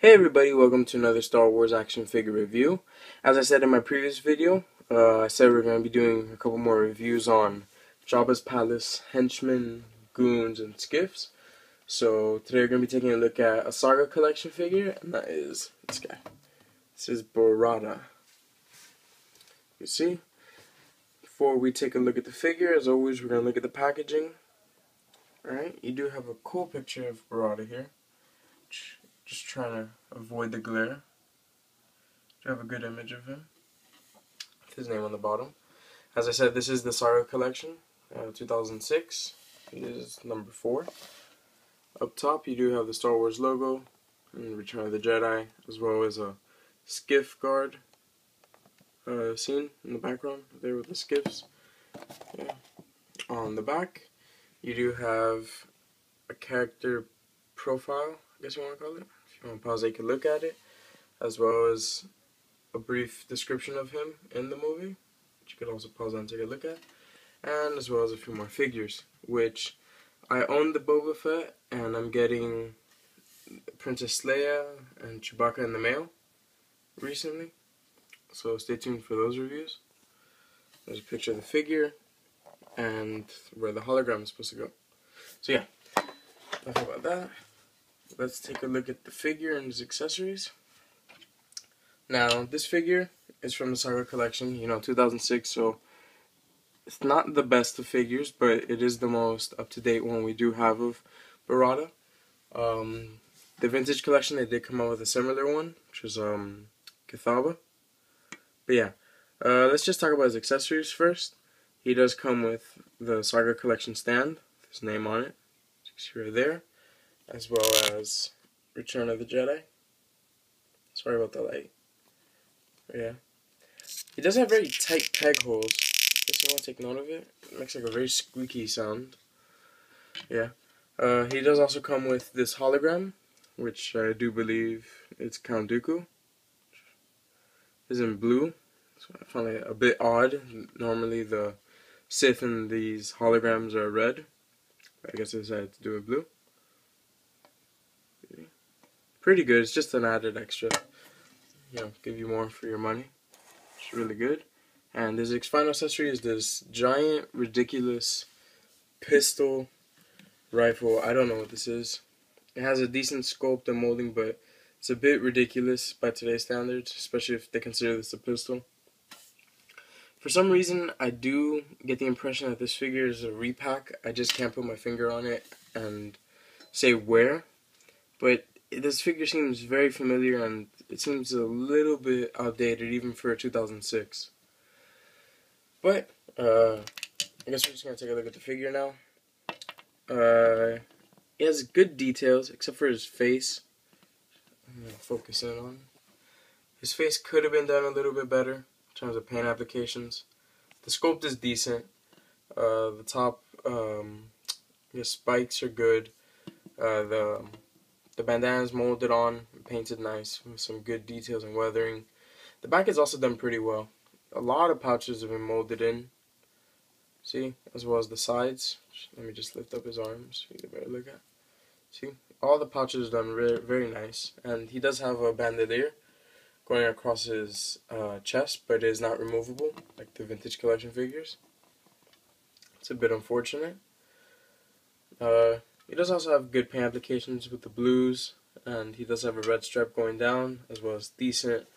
Hey everybody, welcome to another Star Wars action figure review. As I said in my previous video, I said we're going to be doing a couple more reviews on Jabba's Palace, henchmen, goons, and skiffs. So today we're going to be taking a look at a Saga collection figure, and that is this guy. This is Barada. You see? Before we take a look at the figure, as always, we're going to look at the packaging. Alright, you do have a cool picture of Barada here. Just trying to avoid the glare. You have a good image of him with his name on the bottom. As I said, this is the Saga collection, 2006. It is number 4. Up top, you do have the Star Wars logo and Return of the Jedi, as well as a skiff guard scene in the background there with the skiffs. Yeah. On the back, you do have a character profile, I guess you want to call it. If you want to pause it, you can look at it, as well as a brief description of him in the movie, which you could also pause on and take a look at, and as well as a few more figures, which I own the Boba Fett, and I'm getting Princess Leia and Chewbacca in the mail recently, so stay tuned for those reviews. There's a picture of the figure and where the hologram is supposed to go. So yeah, enough about that. Let's take a look at the figure and his accessories. Now, this figure is from the Saga collection, 2006, so it's not the best of figures, but it is the most up-to-date one we do have of Barada. The vintage collection, they did come out with a similar one, which was Kathaba. But yeah, let's just talk about his accessories first. He does come with the Saga collection stand, with his name on it, right there, as well as Return of the Jedi. Sorry about the light. But yeah. He does have very tight peg holes. If you want to take note of it, it makes like a very squeaky sound. Yeah. He does also come with this hologram, which I do believe it's Count Dooku. It's in blue, so I found it a bit odd. Normally the Sith in these holograms are red, but I guess I decided to do it blue. Pretty good. It's just an added extra, give you more for your money. It's really good. And his final accessory is this giant, ridiculous pistol rifle. I don't know what this is. It has a decent sculpt and molding, but it's a bit ridiculous by today's standards, especially if they consider this a pistol. For some reason, I do get the impression that this figure is a repack. I just can't put my finger on it and say where, but this figure seems very familiar, and it seems a little bit outdated even for 2006. But, I guess we're just going to take a look at the figure now. He has good details, except for his face. I'm going to focus in on. His face could have been done a little bit better in terms of paint applications. The sculpt is decent. The top, spikes are good. The bandana is molded on and painted nice with some good details and weathering. The back is also done pretty well. A lot of pouches have been molded in. See? As well as the sides. Let me just lift up his arms so you get a better look at. See? All the pouches are done very nice. And he does have a bandolier going across his chest, but it is not removable like the vintage collection figures. It's a bit unfortunate. He does also have good paint applications with the blues, and he does have a red stripe going down, as well as decent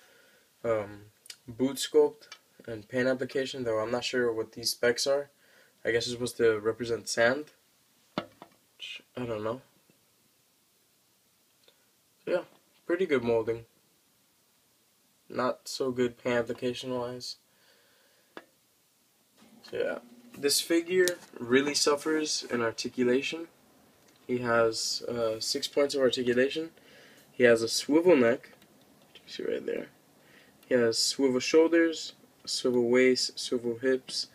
boot sculpt and paint application, though I'm not sure what these specs are. I guess it's supposed to represent sand. I don't know. So yeah, pretty good molding. Not so good paint application wise. So yeah, this figure really suffers in articulation. He has 6 points of articulation. He has a swivel neck, which you see right there. He has swivel shoulders, swivel waist, swivel hips,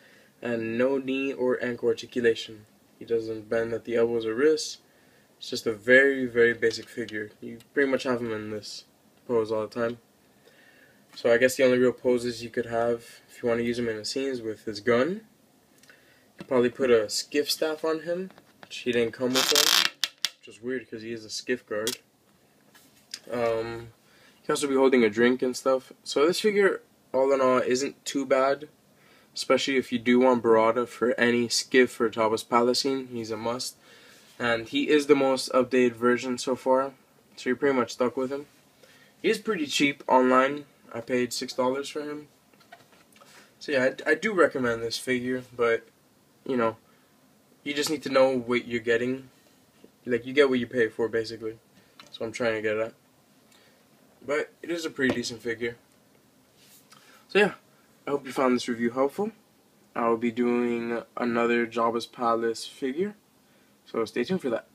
and no knee or ankle articulation. He doesn't bend at the elbows or wrists. It's just a very basic figure. You pretty much have him in this pose all the time. So I guess the only real poses you could have if you want to use him in the scenes with his gun. You could probably put a skiff staff on him, which he didn't come with one, which is weird because he is a skiff guard. He can also be holding a drink and stuff. So this figure, all in all, isn't too bad. Especially if you do want Barada for any skiff or Jabba's palace scene, he's a must. And he is the most updated version so far, so you're pretty much stuck with him. He is pretty cheap online. I paid $6 for him. So yeah, I do recommend this figure, but, you know, you just need to know what you're getting. Like, you get what you pay for, basically. That's what I'm trying to get at. But it is a pretty decent figure. So yeah, I hope you found this review helpful. I will be doing another Jabba's Palace figure, so stay tuned for that.